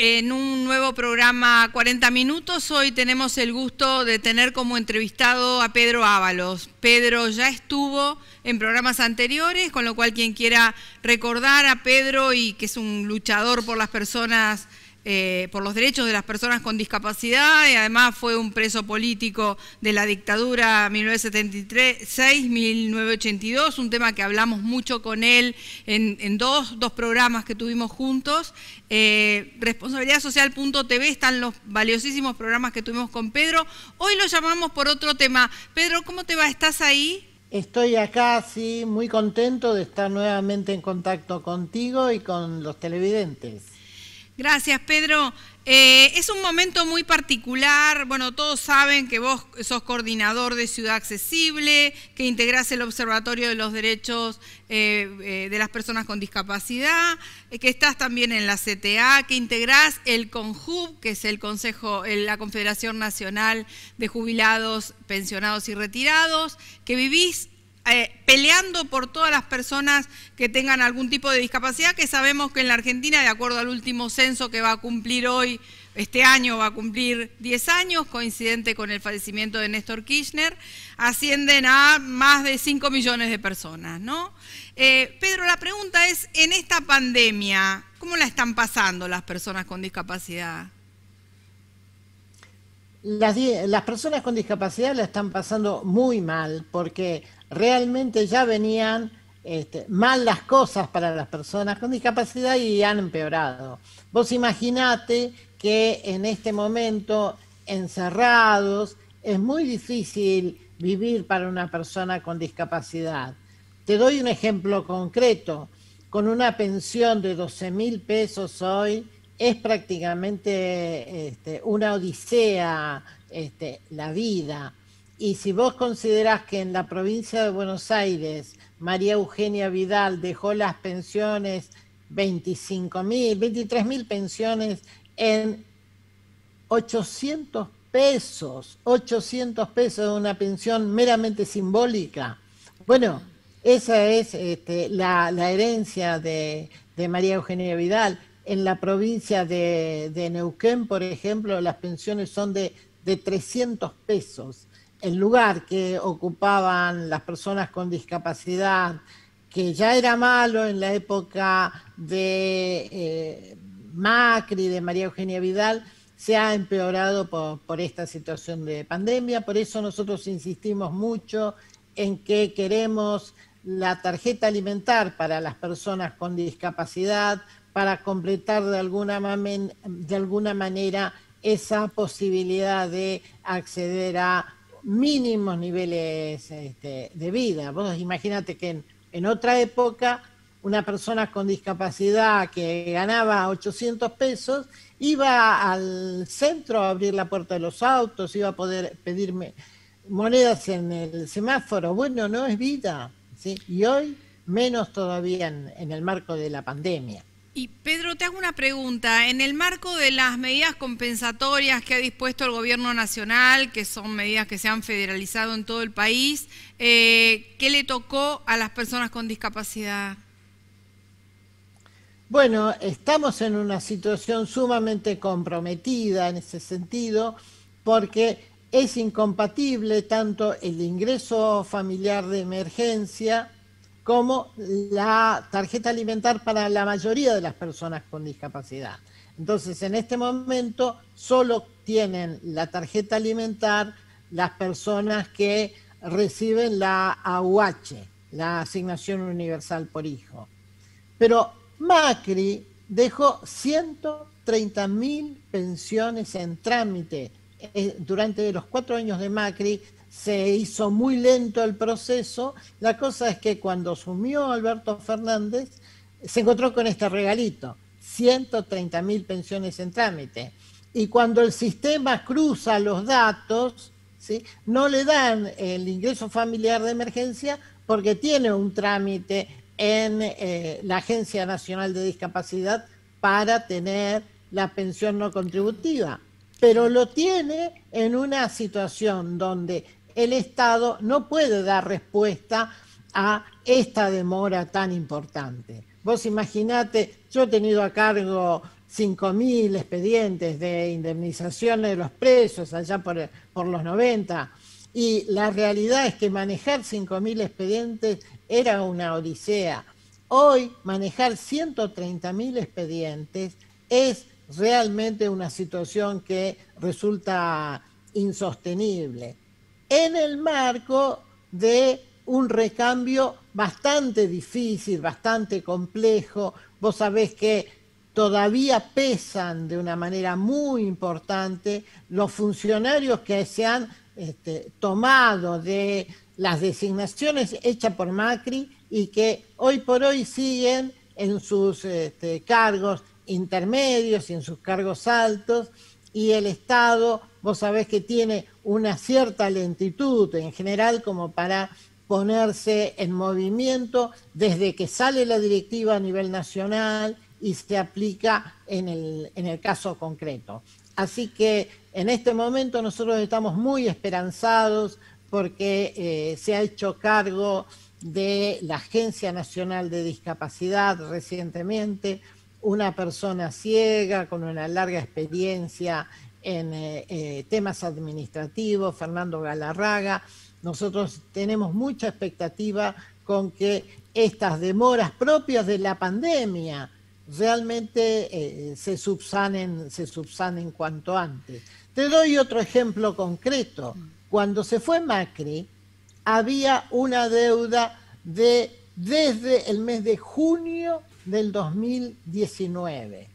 en un nuevo programa 40 Minutos. Hoy tenemos el gusto de tener como entrevistado a Pedro Ábalos. Pedro ya estuvo en programas anteriores, con lo cual quien quiera recordar a Pedro y que es un luchador por las personas, por los derechos de las personas con discapacidad, y además fue un preso político de la dictadura 1976-1982, un tema que hablamos mucho con él en dos programas que tuvimos juntos. Responsabilidadsocial.tv están los valiosísimos programas que tuvimos con Pedro. Hoy lo llamamos por otro tema. Pedro, ¿cómo te va? ¿Estás ahí? Estoy acá, sí, muy contento de estar nuevamente en contacto contigo y con los televidentes. Gracias, Pedro. Es un momento muy particular. Bueno, todos saben que vos sos coordinador de Ciudad Accesible, que integrás el Observatorio de los Derechos de las Personas con Discapacidad, que estás también en la CTA, que integrás el CONJUB, que es el Consejo, la Confederación Nacional de Jubilados, Pensionados y Retirados, que vivís peleando por todas las personas que tengan algún tipo de discapacidad, que sabemos que en la Argentina, de acuerdo al último censo que va a cumplir hoy, este año va a cumplir 10 años, coincidente con el fallecimiento de Néstor Kirchner, ascienden a más de 5 millones de personas, ¿no? Pedro, la pregunta es, en esta pandemia, ¿cómo la están pasando las personas con discapacidad? Las personas con discapacidad la están pasando muy mal porque realmente ya venían mal las cosas para las personas con discapacidad y han empeorado. Vos imaginate que en este momento, encerrados, es muy difícil vivir para una persona con discapacidad. Te doy un ejemplo concreto. Con una pensión de 12.000 pesos hoy, es prácticamente una odisea la vida. Y si vos considerás que en la provincia de Buenos Aires, María Eugenia Vidal dejó las pensiones 23.000 pensiones en 800 pesos de una pensión meramente simbólica. Bueno, esa es la herencia de María Eugenia Vidal. En la provincia de Neuquén, por ejemplo, las pensiones son de 300 pesos. El lugar que ocupaban las personas con discapacidad, que ya era malo en la época de Macri, de María Eugenia Vidal, se ha empeorado por esta situación de pandemia. Por eso nosotros insistimos mucho en que queremos la tarjeta alimentar para las personas con discapacidad, para completar de alguna manera esa posibilidad de acceder a mínimos niveles de vida. Vos imagínate que en otra época una persona con discapacidad que ganaba 800 pesos iba al centro a abrir la puerta de los autos, iba a poder pedirme monedas en el semáforo. Bueno, no es vida, ¿sí? Y hoy menos todavía en el marco de la pandemia. Y Pedro, te hago una pregunta. En el marco de las medidas compensatorias que ha dispuesto el Gobierno Nacional, que son medidas que se han federalizado en todo el país, ¿qué le tocó a las personas con discapacidad? Bueno, estamos en una situación sumamente comprometida en ese sentido, porque es incompatible tanto el ingreso familiar de emergencia como la tarjeta alimentar para la mayoría de las personas con discapacidad. Entonces, en este momento solo tienen la tarjeta alimentar las personas que reciben la AUH, la Asignación Universal por Hijo. Pero Macri dejó 130.000 pensiones en trámite. Durante los 4 años de Macri se hizo muy lento el proceso. La cosa es que cuando asumió Alberto Fernández se encontró con este regalito, 130.000 pensiones en trámite. Y cuando el sistema cruza los datos, ¿sí?, no le dan el ingreso familiar de emergencia porque tiene un trámite en la Agencia Nacional de Discapacidad para tener la pensión no contributiva. Pero lo tiene en una situación donde el Estado no puede dar respuesta a esta demora tan importante. Vos imaginate, yo he tenido a cargo 5.000 expedientes de indemnización de los presos allá por los 90, y la realidad es que manejar 5.000 expedientes era una odisea. Hoy manejar 130.000 expedientes es realmente una situación que resulta insostenible, en el marco de un recambio bastante difícil, bastante complejo. Vos sabés que todavía pesan de una manera muy importante los funcionarios que se han tomado de las designaciones hechas por Macri y que hoy por hoy siguen en sus cargos intermedios y en sus cargos altos, y el Estado, vos sabés que tiene una cierta lentitud en general como para ponerse en movimiento desde que sale la directiva a nivel nacional y se aplica en el caso concreto. Así que en este momento nosotros estamos muy esperanzados porque se ha hecho cargo de la Agencia Nacional de Discapacidad recientemente una persona ciega con una larga experiencia en temas administrativos, Fernando Galarraga. Nosotros tenemos mucha expectativa con que estas demoras propias de la pandemia realmente se subsanen cuanto antes. Te doy otro ejemplo concreto. Cuando se fue Macri, había una deuda desde el mes de junio del 2019.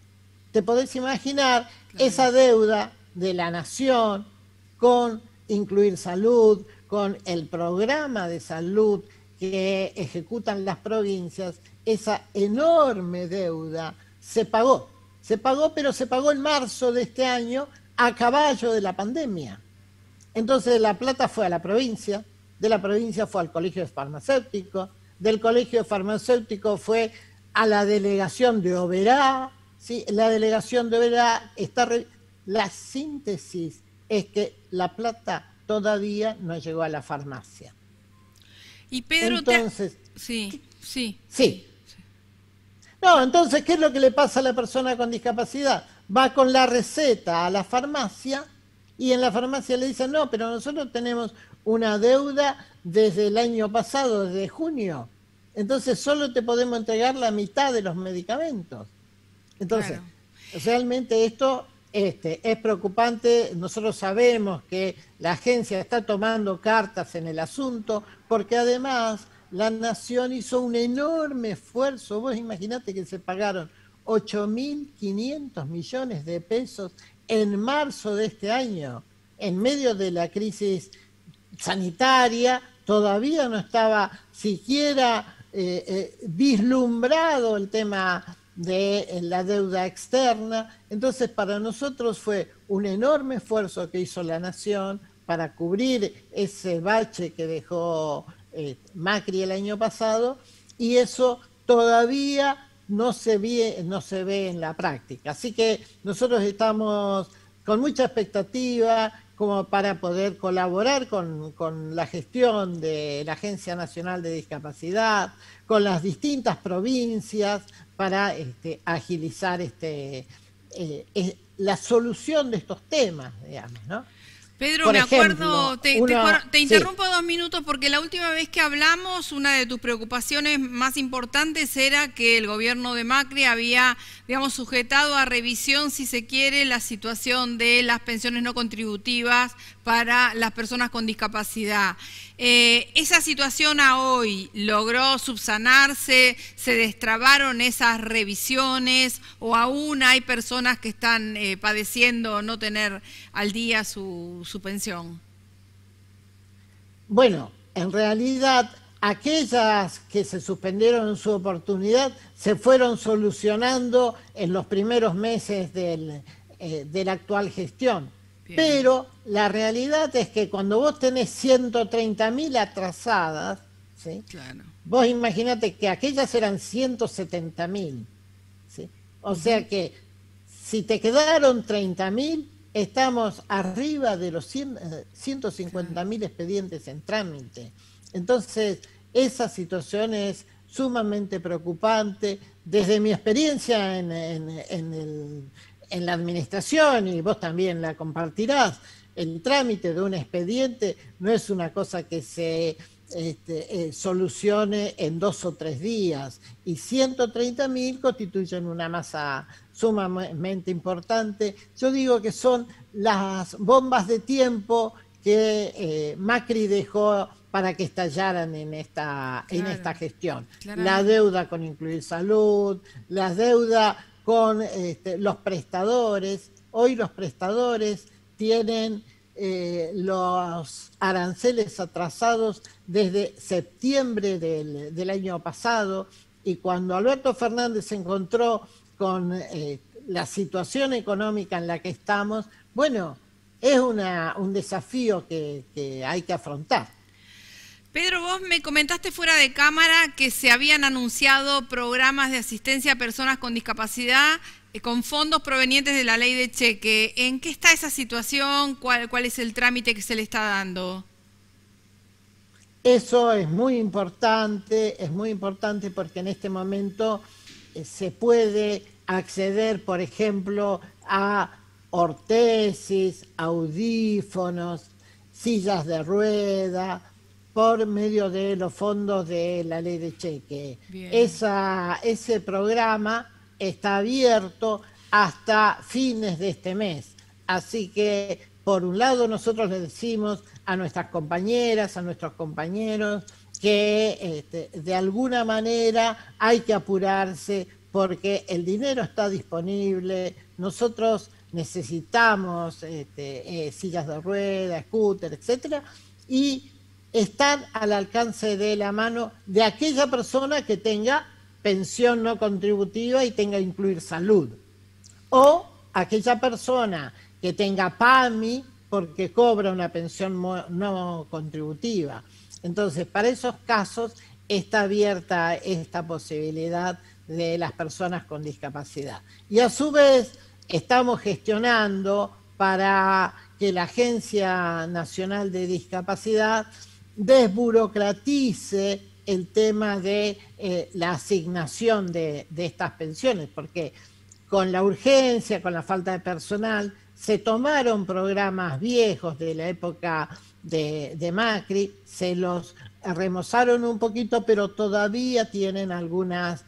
Te podés imaginar esa deuda de la nación con incluir salud, con el programa de salud que ejecutan las provincias. Esa enorme deuda se pagó, pero se pagó en marzo de este año a caballo de la pandemia. Entonces la plata fue a la provincia, de la provincia fue al colegio farmacéutico, del colegio farmacéutico fue a la delegación de Oberá, ¿sí? La delegación de Oberá está... La síntesis es que la plata todavía no llegó a la farmacia. Y Pedro... Entonces... Sí. No, entonces, ¿qué es lo que le pasa a la persona con discapacidad? Va con la receta a la farmacia y en la farmacia le dicen, no, pero nosotros tenemos una deuda desde el año pasado, desde junio. Entonces solo te podemos entregar la mitad de los medicamentos. Entonces, realmente esto es preocupante. Nosotros sabemos que la agencia está tomando cartas en el asunto, porque además la Nación hizo un enorme esfuerzo. Vos imaginate que se pagaron 8.500 millones de pesos en marzo de este año, en medio de la crisis sanitaria. Todavía no estaba siquiera vislumbrado el tema de la deuda externa. Entonces para nosotros fue un enorme esfuerzo que hizo la Nación para cubrir ese bache que dejó Macri el año pasado, y eso todavía no se ve en la práctica. Así que nosotros estamos con mucha expectativa como para poder colaborar con la gestión de la Agencia Nacional de Discapacidad, con las distintas provincias, para agilizar la solución de estos temas, digamos, ¿no? Pedro, Por me ejemplo, acuerdo, te interrumpo 2 minutos porque la última vez que hablamos, una de tus preocupaciones más importantes era que el gobierno de Macri había, digamos, sujetado a revisión, si se quiere, la situación de las pensiones no contributivas para las personas con discapacidad. ¿Esa situación a hoy logró subsanarse? ¿Se destrabaron esas revisiones? ¿O aún hay personas que están padeciendo no tener al día su pensión? Bueno, en realidad aquellas que se suspendieron en su oportunidad se fueron solucionando en los primeros meses de la actual gestión. Bien. Pero la realidad es que cuando vos tenés 130.000 atrasadas, ¿sí? Claro. Vos imaginate que aquellas eran 170.000, ¿sí? O sea que si te quedaron 30.000, estamos arriba de los 150.000 expedientes en trámite. Entonces, esa situación es sumamente preocupante. Desde mi experiencia en la administración, y vos también la compartirás, el trámite de un expediente no es una cosa que se solucione en 2 o 3 días, y 130.000 constituyen una masa sumamente importante. Yo digo que son las bombas de tiempo que Macri dejó para que estallaran en esta gestión. La deuda con incluir salud, la deuda con los prestadores. Hoy los prestadores tienen los aranceles atrasados desde septiembre del año pasado, y cuando Alberto Fernández se encontró con la situación económica en la que estamos, bueno, es un desafío que hay que afrontar. Pedro, vos me comentaste fuera de cámara que se habían anunciado programas de asistencia a personas con discapacidad con fondos provenientes de la ley de cheque. ¿En qué está esa situación? ¿Cuál es el trámite que se le está dando? Eso es muy importante porque en este momento se puede acceder, por ejemplo, a ortesis, audífonos, sillas de rueda, por medio de los fondos de la ley de cheque. Ese programa está abierto hasta fines de este mes. Así que, por un lado, nosotros le decimos a nuestras compañeras, a nuestros compañeros, que de alguna manera hay que apurarse porque el dinero está disponible. Nosotros necesitamos sillas de rueda, scooter, etcétera, y están al alcance de la mano de aquella persona que tenga pensión no contributiva y tenga que incluir salud, o aquella persona que tenga PAMI porque cobra una pensión no contributiva. Entonces, para esos casos está abierta esta posibilidad de las personas con discapacidad. Y a su vez estamos gestionando para que la Agencia Nacional de Discapacidad desburocratice el tema de la asignación de estas pensiones, porque con la urgencia, con la falta de personal, se tomaron programas viejos de la época de Macri, se los remozaron un poquito, pero todavía tienen algunas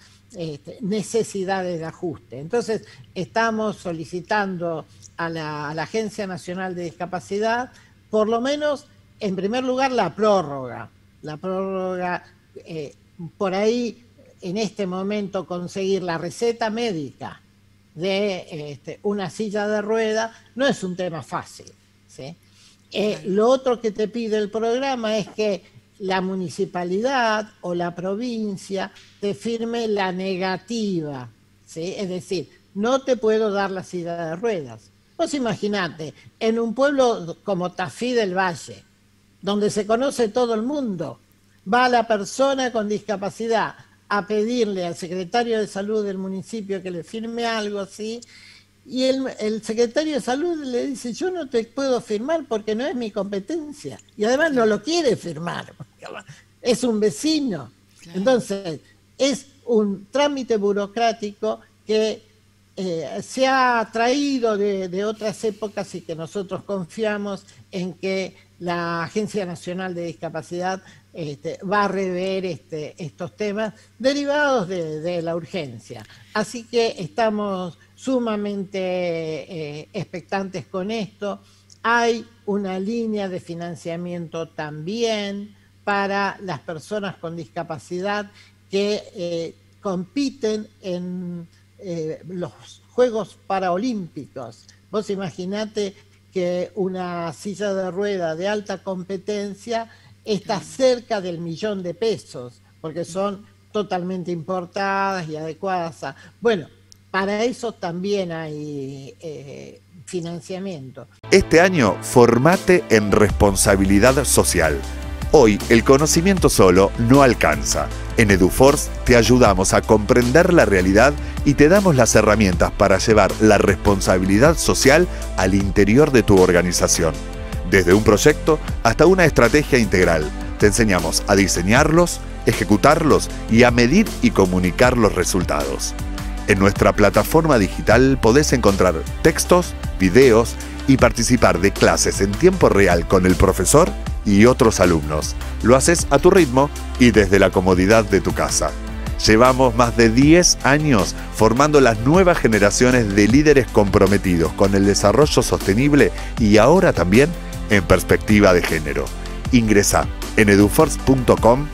necesidades de ajuste. Entonces, estamos solicitando a la Agencia Nacional de Discapacidad, por lo menos, en primer lugar, la prórroga, por ahí, en este momento, conseguir la receta médica de una silla de rueda no es un tema fácil, ¿sí? Lo otro que te pide el programa es que la municipalidad o la provincia te firme la negativa, ¿sí? Es decir, no te puedo dar la silla de ruedas. Vos imaginate, en un pueblo como Tafí del Valle, donde se conoce todo el mundo, va la persona con discapacidad a pedirle al secretario de salud del municipio que le firme algo así, y el secretario de salud le dice: yo no te puedo firmar porque no es mi competencia, y además no lo quiere firmar, es un vecino. Claro. Entonces, es un trámite burocrático que se ha traído de otras épocas, y que nosotros confiamos en que la Agencia Nacional de Discapacidad va a rever estos temas derivados de la urgencia. Así que estamos sumamente expectantes con esto. Hay una línea de financiamiento también para las personas con discapacidad que compiten en los Juegos Paralímpicos. Vos imaginate que una silla de rueda de alta competencia está cerca del $1.000.000, porque son totalmente importadas y adecuadas a... Bueno, para eso también hay financiamiento. Este año, formate en responsabilidad social. Hoy, el conocimiento solo no alcanza. En EduForce te ayudamos a comprender la realidad y te damos las herramientas para llevar la responsabilidad social al interior de tu organización. Desde un proyecto hasta una estrategia integral, te enseñamos a diseñarlos, ejecutarlos y a medir y comunicar los resultados. En nuestra plataforma digital podés encontrar textos, videos y participar de clases en tiempo real con el profesor y otros alumnos. Lo haces a tu ritmo y desde la comodidad de tu casa. Llevamos más de 10 años formando las nuevas generaciones de líderes comprometidos con el desarrollo sostenible y ahora también en perspectiva de género. Ingresá en eduforce.com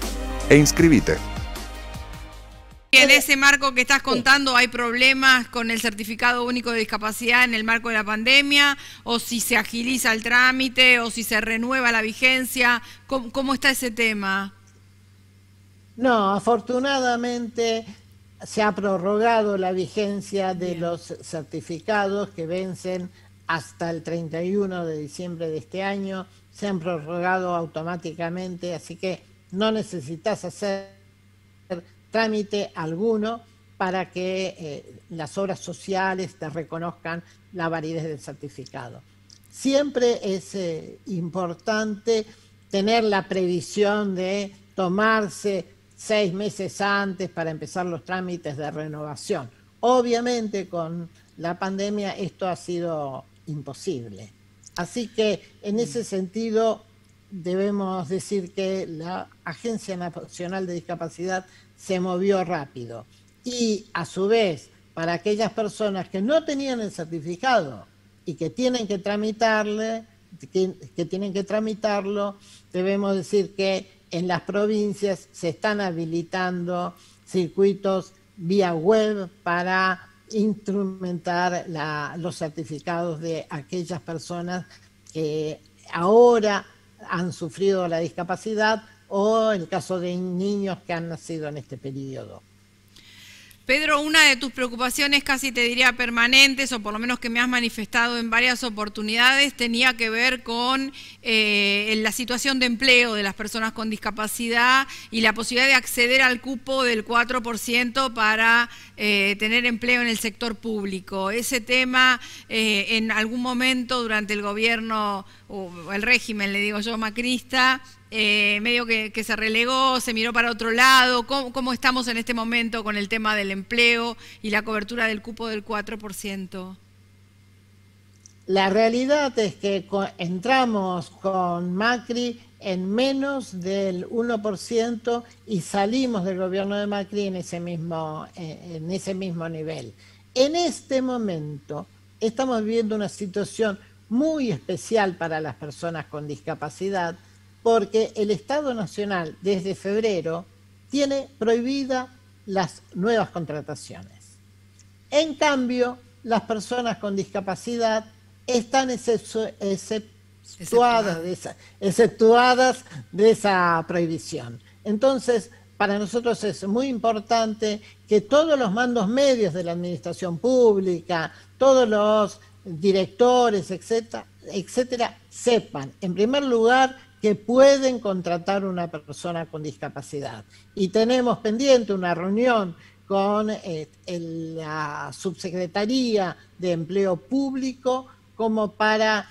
e inscribite. En ese marco que estás contando, ¿hay problemas con el certificado único de discapacidad en el marco de la pandemia? ¿O si se agiliza el trámite? ¿O si se renueva la vigencia? ¿Cómo está ese tema? No, afortunadamente se ha prorrogado la vigencia de los certificados que vencen hasta el 31 de diciembre de este año. Se han prorrogado automáticamente, así que no necesitas hacer trámite alguno para que las obras sociales te reconozcan la validez del certificado. Siempre es importante tener la previsión de tomarse 6 meses antes para empezar los trámites de renovación. Obviamente con la pandemia esto ha sido imposible. Así que en ese sentido debemos decir que la Agencia Nacional de Discapacidad se movió rápido. Y a su vez, para aquellas personas que no tenían el certificado y que tienen que tramitarlo, debemos decir que en las provincias se están habilitando circuitos vía web para instrumentar los certificados de aquellas personas que ahora han sufrido la discapacidad o en el caso de niños que han nacido en este periodo. Pedro, una de tus preocupaciones casi te diría permanentes, o por lo menos que me has manifestado en varias oportunidades, tenía que ver con la situación de empleo de las personas con discapacidad y la posibilidad de acceder al cupo del 4% para tener empleo en el sector público. Ese tema en algún momento durante el gobierno, o el régimen, le digo yo, macrista, medio que se relegó, se miró para otro lado. ¿Cómo estamos en este momento con el tema del empleo y la cobertura del cupo del 4%? La realidad es que entramos con Macri en menos del 1% y salimos del gobierno de Macri en ese mismo nivel. En este momento estamos viviendo una situación muy especial para las personas con discapacidad, porque el Estado Nacional desde febrero tiene prohibida las nuevas contrataciones. En cambio, las personas con discapacidad están exceptuadas de esa prohibición. Entonces, para nosotros es muy importante que todos los mandos medios de la administración pública, todos los directores, etcétera, sepan, en primer lugar, que pueden contratar una persona con discapacidad. Y tenemos pendiente una reunión con la Subsecretaría de Empleo Público como para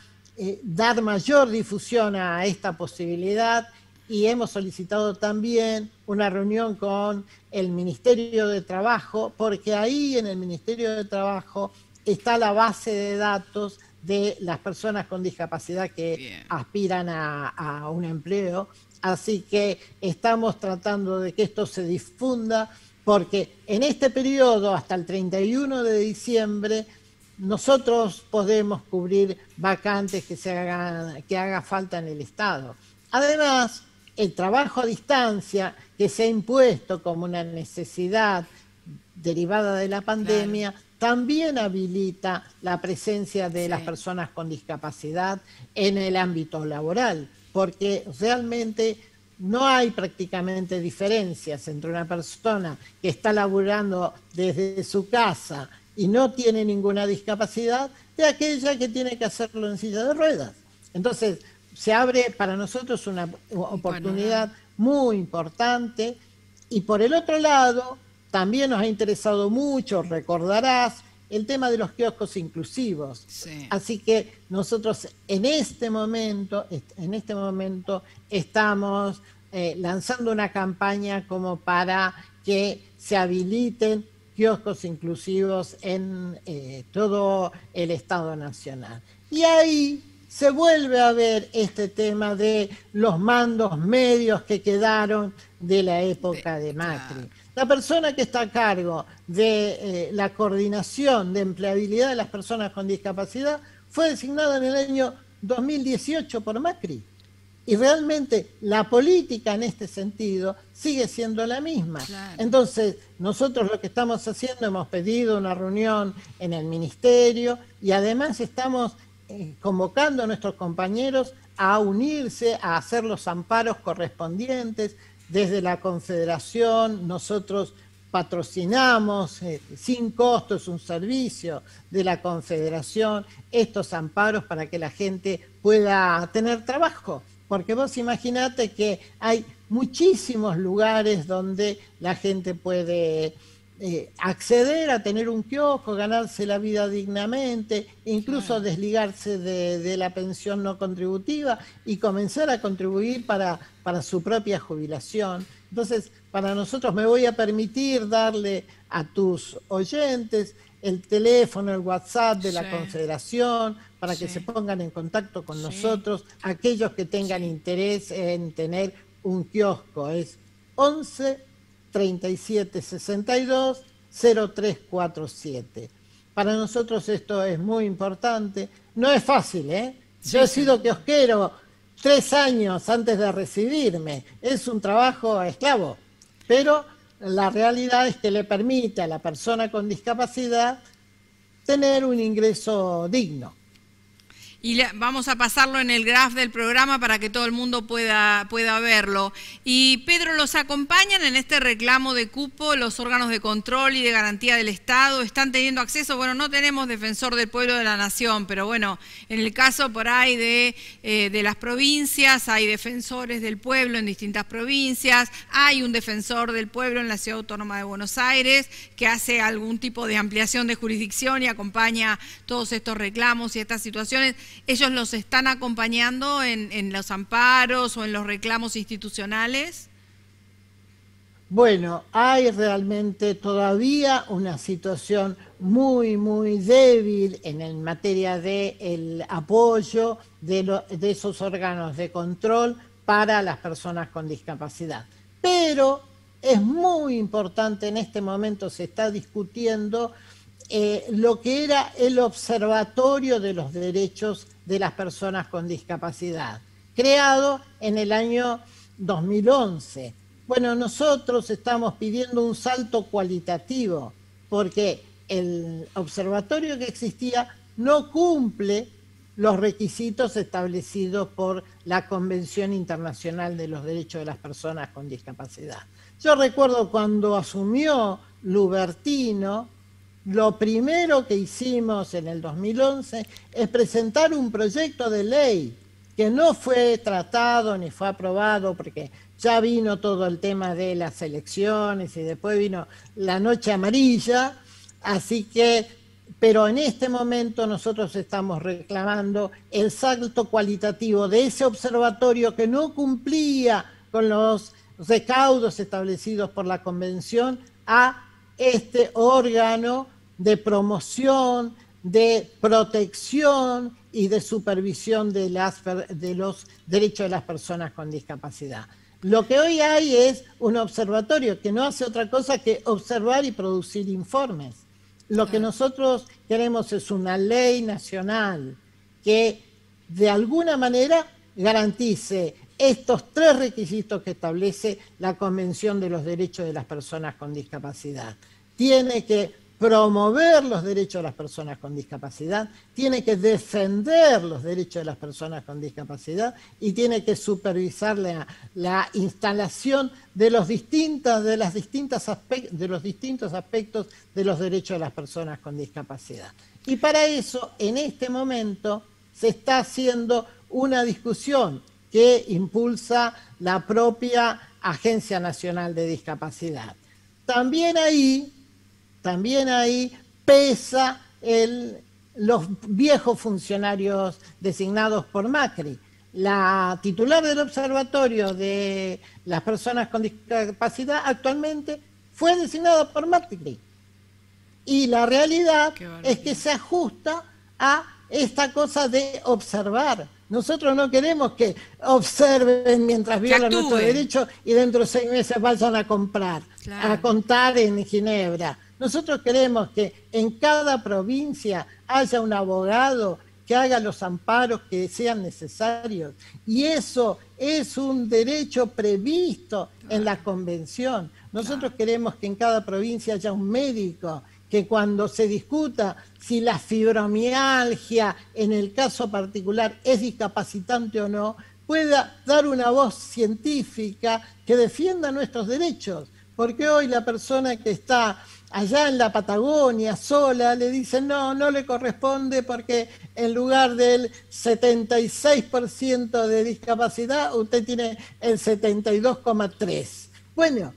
dar mayor difusión a esta posibilidad, y hemos solicitado también una reunión con el Ministerio de Trabajo, porque ahí en el Ministerio de Trabajo está la base de datos de las personas con discapacidad que aspiran a un empleo. Así que estamos tratando de que esto se difunda, porque en este periodo, hasta el 31 de diciembre, nosotros podemos cubrir vacantes que haga falta en el Estado. Además, el trabajo a distancia que se ha impuesto como una necesidad derivada de la pandemia, también habilita la presencia de las personas con discapacidad en el ámbito laboral, porque realmente no hay prácticamente diferencias entre una persona que está laburando desde su casa y no tiene ninguna discapacidad de aquella que tiene que hacerlo en silla de ruedas. Entonces, se abre para nosotros una oportunidad muy importante. Y por el otro lado, también nos ha interesado mucho, recordarás, el tema de los kioscos inclusivos. Sí. Así que nosotros en este momento estamos lanzando una campaña como para que se habiliten kioscos inclusivos en todo el Estado Nacional. Y ahí se vuelve a ver este tema de los mandos medios que quedaron de la época de Macri. La persona que está a cargo de la coordinación de empleabilidad de las personas con discapacidad fue designada en el año 2018 por Macri. Y realmente la política en este sentido sigue siendo la misma. Claro. Entonces, nosotros lo que estamos haciendo, hemos pedido una reunión en el ministerio y además estamos convocando a nuestros compañeros a unirse, a hacer los amparos correspondientes. Desde la Confederación nosotros patrocinamos sin costo, es un servicio de la Confederación, estos amparos para que la gente pueda tener trabajo. Porque vos imaginate que hay muchísimos lugares donde la gente puede acceder a tener un kiosco, ganarse la vida dignamente, incluso desligarse de la pensión no contributiva y comenzar a contribuir para su propia jubilación. Entonces, para nosotros, me voy a permitir darle a tus oyentes el teléfono, el WhatsApp de la Confederación, para que se pongan en contacto con nosotros, aquellos que tengan interés en tener un kiosco. Es 11 37 62 0347. Para nosotros esto es muy importante. No es fácil, ¿eh? Yo he sido kiosquero 3 años antes de recibirme. Es un trabajo esclavo, pero la realidad es que le permite a la persona con discapacidad tener un ingreso digno. Y vamos a pasarlo en el graph del programa para que todo el mundo pueda verlo. Y Pedro, ¿los acompañan en este reclamo de cupo los órganos de control y de garantía del Estado? ¿Están teniendo acceso? Bueno, no tenemos defensor del pueblo de la nación, pero bueno, en el caso por ahí de las provincias, hay defensores del pueblo en distintas provincias, hay un defensor del pueblo en la Ciudad Autónoma de Buenos Aires que hace algún tipo de ampliación de jurisdicción y acompaña todos estos reclamos y estas situaciones. ¿Ellos los están acompañando en los amparos o en los reclamos institucionales? Bueno, hay realmente todavía una situación muy, muy débil en materia del apoyo de esos órganos de control para las personas con discapacidad. Pero es muy importante, en este momento se está discutiendo lo que era el Observatorio de los Derechos de las Personas con Discapacidad, creado en el año 2011. Bueno, nosotros estamos pidiendo un salto cualitativo, porque el observatorio que existía no cumple los requisitos establecidos por la Convención Internacional de los Derechos de las Personas con Discapacidad. Yo recuerdo cuando asumió Lubertino, lo primero que hicimos en el 2011 es presentar un proyecto de ley que no fue tratado ni fue aprobado porque ya vino todo el tema de las elecciones y después vino la noche amarilla, así que, pero en este momento nosotros estamos reclamando el salto cualitativo de ese observatorio que no cumplía con los recaudos establecidos por la Convención a este órgano de promoción, de protección y de supervisión de los derechos de las personas con discapacidad. Lo que hoy hay es un observatorio que no hace otra cosa que observar y producir informes. Lo que nosotros queremos es una ley nacional que de alguna manera garantice estos 3 requisitos que establece la Convención de los Derechos de las Personas con Discapacidad. Tiene que promover los derechos de las personas con discapacidad, tiene que defender los derechos de las personas con discapacidad y tiene que supervisar la instalación de los distintos aspectos de los derechos de las personas con discapacidad. Y para eso, en este momento, se está haciendo una discusión que impulsa la propia Agencia Nacional de Discapacidad. También ahí pesa los viejos funcionarios designados por Macri. la titular del Observatorio de las Personas con Discapacidad actualmente fue designada por Macri. Y la realidad es que se ajusta a esta cosa de observar. Nosotros no queremos que observen mientras violan nuestros derechos y dentro de 6 meses vayan a comprar, a contar en Ginebra. Nosotros queremos que en cada provincia haya un abogado que haga los amparos que sean necesarios. Y eso es un derecho previsto en la Convención. Nosotros queremos que en cada provincia haya un médico que cuando se discuta si la fibromialgia en el caso particular es discapacitante o no, pueda dar una voz científica que defienda nuestros derechos. Porque hoy la persona que está allá en la Patagonia sola le dicen no le corresponde porque en lugar del 76% de discapacidad usted tiene el 72,3%. Bueno,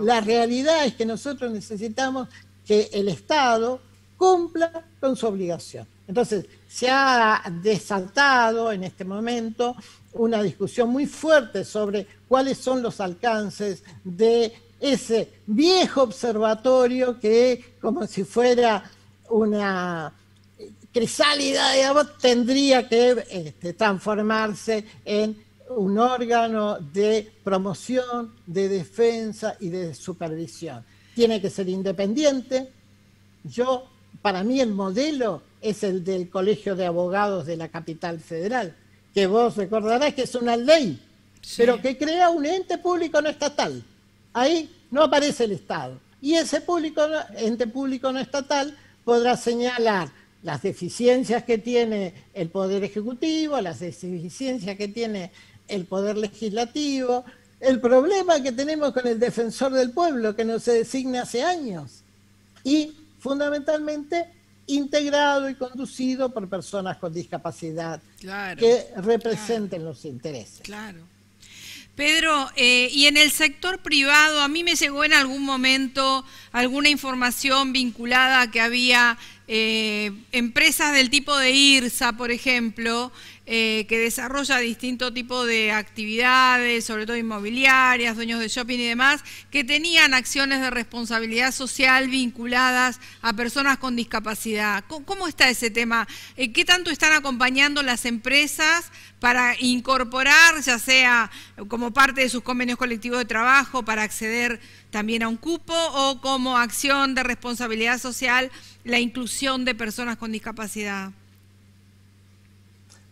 la realidad es que nosotros necesitamos que el Estado cumpla con su obligación. Entonces, se ha desatado en este momento una discusión muy fuerte sobre cuáles son los alcances de ese viejo observatorio que, como si fuera una crisálida, digamos, tendría que transformarse en un órgano de promoción, de defensa y de supervisión. Tiene que ser independiente. Para mí el modelo es el del Colegio de Abogados de la Capital Federal, que vos recordarás que es una ley, pero que crea un ente público no estatal. Ahí no aparece el Estado. Y ese ente público no estatal podrá señalar las deficiencias que tiene el Poder Ejecutivo, las deficiencias que tiene el Poder Legislativo, el problema que tenemos con el Defensor del Pueblo, que no se designa hace años, y fundamentalmente integrado y conducido por personas con discapacidad que representen los intereses. Claro. Pedro, y en el sector privado, a mí me llegó en algún momento alguna información vinculada a que había empresas del tipo de IRSA, por ejemplo, que desarrolla distinto tipo de actividades, sobre todo inmobiliarias, dueños de shopping y demás, que tenían acciones de responsabilidad social vinculadas a personas con discapacidad. ¿Cómo está ese tema? ¿Qué tanto están acompañando las empresas para incorporar, ya sea como parte de sus convenios colectivos de trabajo, para acceder también a un cupo, o como acción de responsabilidad social, la inclusión de personas con discapacidad?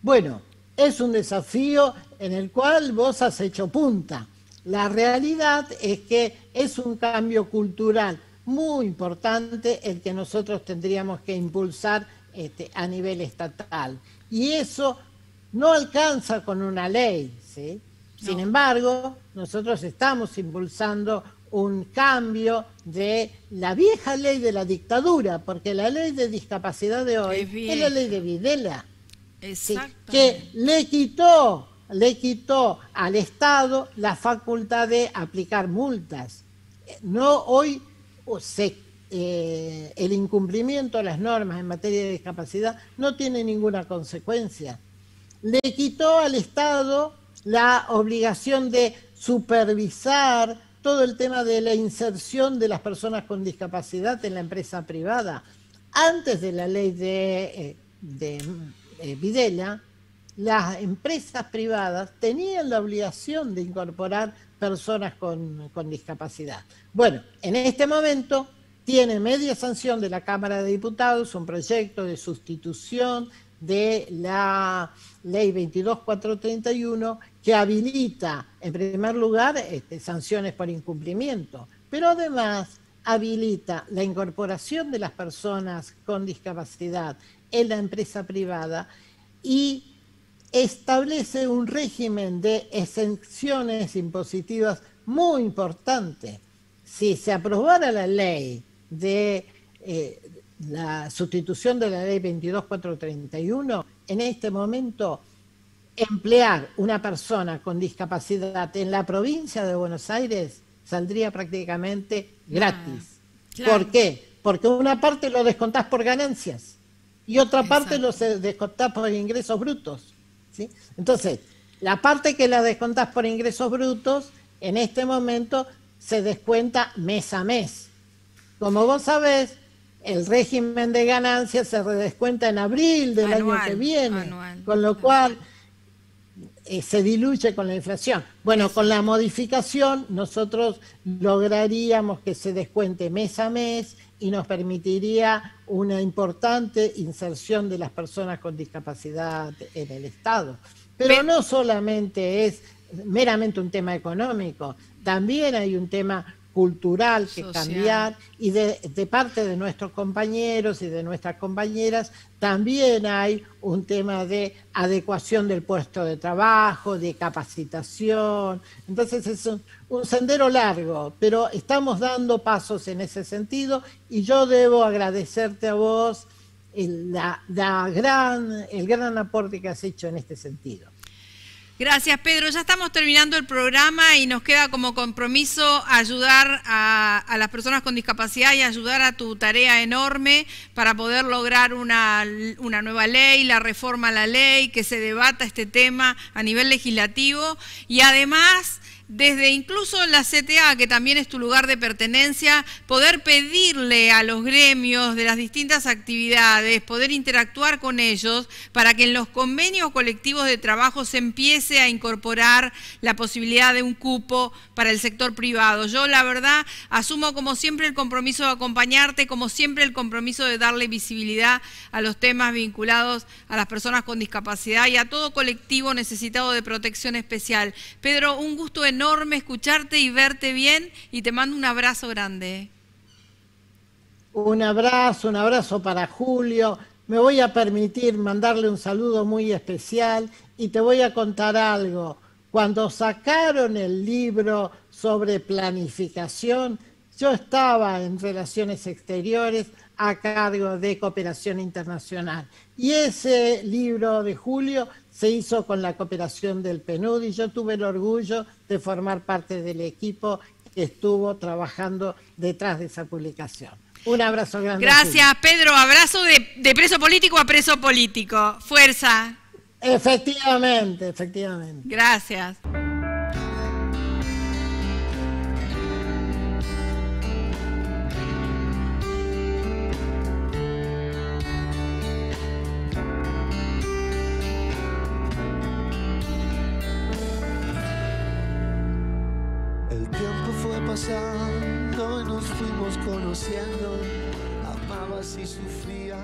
Bueno, es un desafío en el cual vos has hecho punta. La realidad es que es un cambio cultural muy importante el que nosotros tendríamos que impulsar a nivel estatal. Y eso no alcanza con una ley, ¿sí? Sin embargo, nosotros estamos impulsando un cambio de la vieja ley de la dictadura, porque la ley de discapacidad de hoy es la ley de Videla. Sí, que le quitó al Estado la facultad de aplicar multas. No hoy el incumplimiento de las normas en materia de discapacidad no tiene ninguna consecuencia. Le quitó al Estado la obligación de supervisar todo el tema de la inserción de las personas con discapacidad en la empresa privada. Antes de la ley de Videla, las empresas privadas tenían la obligación de incorporar personas con discapacidad. Bueno, en este momento tiene media sanción de la Cámara de Diputados un proyecto de sustitución de la ley 22431 que habilita, en primer lugar, sanciones por incumplimiento, pero además habilita la incorporación de las personas con discapacidad en la empresa privada y establece un régimen de exenciones impositivas muy importante. Si se aprobara la ley de la sustitución de la ley 22431, en este momento emplear una persona con discapacidad en la provincia de Buenos Aires saldría prácticamente gratis. Claro. ¿Por qué? Porque una parte lo descontás por ganancias y otra parte lo descontás por ingresos brutos, ¿sí? Entonces, La parte que la descontás por ingresos brutos, en este momento se descuenta mes a mes. Como vos sabés, el régimen de ganancias se redescuenta en abril del año que viene, con lo cual se diluye con la inflación. Bueno, con la modificación nosotros lograríamos que se descuente mes a mes y nos permitiría una importante inserción de las personas con discapacidad en el Estado. Pero no solamente es meramente un tema económico, también hay un tema cultural que cambiar, y de parte de nuestros compañeros y de nuestras compañeras también hay un tema de adecuación del puesto de trabajo, de capacitación. Entonces es un sendero largo, pero estamos dando pasos en ese sentido, y yo debo agradecerte a vos el gran aporte que has hecho en este sentido. Gracias, Pedro. Ya estamos terminando el programa y nos queda como compromiso ayudar a las personas con discapacidad y ayudar a tu tarea enorme para poder lograr una nueva ley, la reforma a la ley, que se debata este tema a nivel legislativo, y además desde incluso la CTA, que también es tu lugar de pertenencia, poder pedirle a los gremios de las distintas actividades, poder interactuar con ellos para que en los convenios colectivos de trabajo se empiece a incorporar la posibilidad de un cupo para el sector privado. Yo, la verdad, asumo como siempre el compromiso de acompañarte, como siempre el compromiso de darle visibilidad a los temas vinculados a las personas con discapacidad y a todo colectivo necesitado de protección especial. Pedro, un gusto enorme escucharte y verte bien, y te mando un abrazo grande. Un abrazo para Julio. Me voy a permitir mandarle un saludo muy especial y te voy a contar algo. Cuando sacaron el libro sobre planificación, yo estaba en Relaciones Exteriores a cargo de Cooperación Internacional. Y ese libro de Julio se hizo con la cooperación del PNUD, y yo tuve el orgullo de formar parte del equipo que estuvo trabajando detrás de esa publicación. Un abrazo grande. Gracias, Pedro. Abrazo de preso político a preso político. Fuerza. Efectivamente. Gracias. El tiempo fue pasando y nos fuimos conociendo, amabas y sufrías.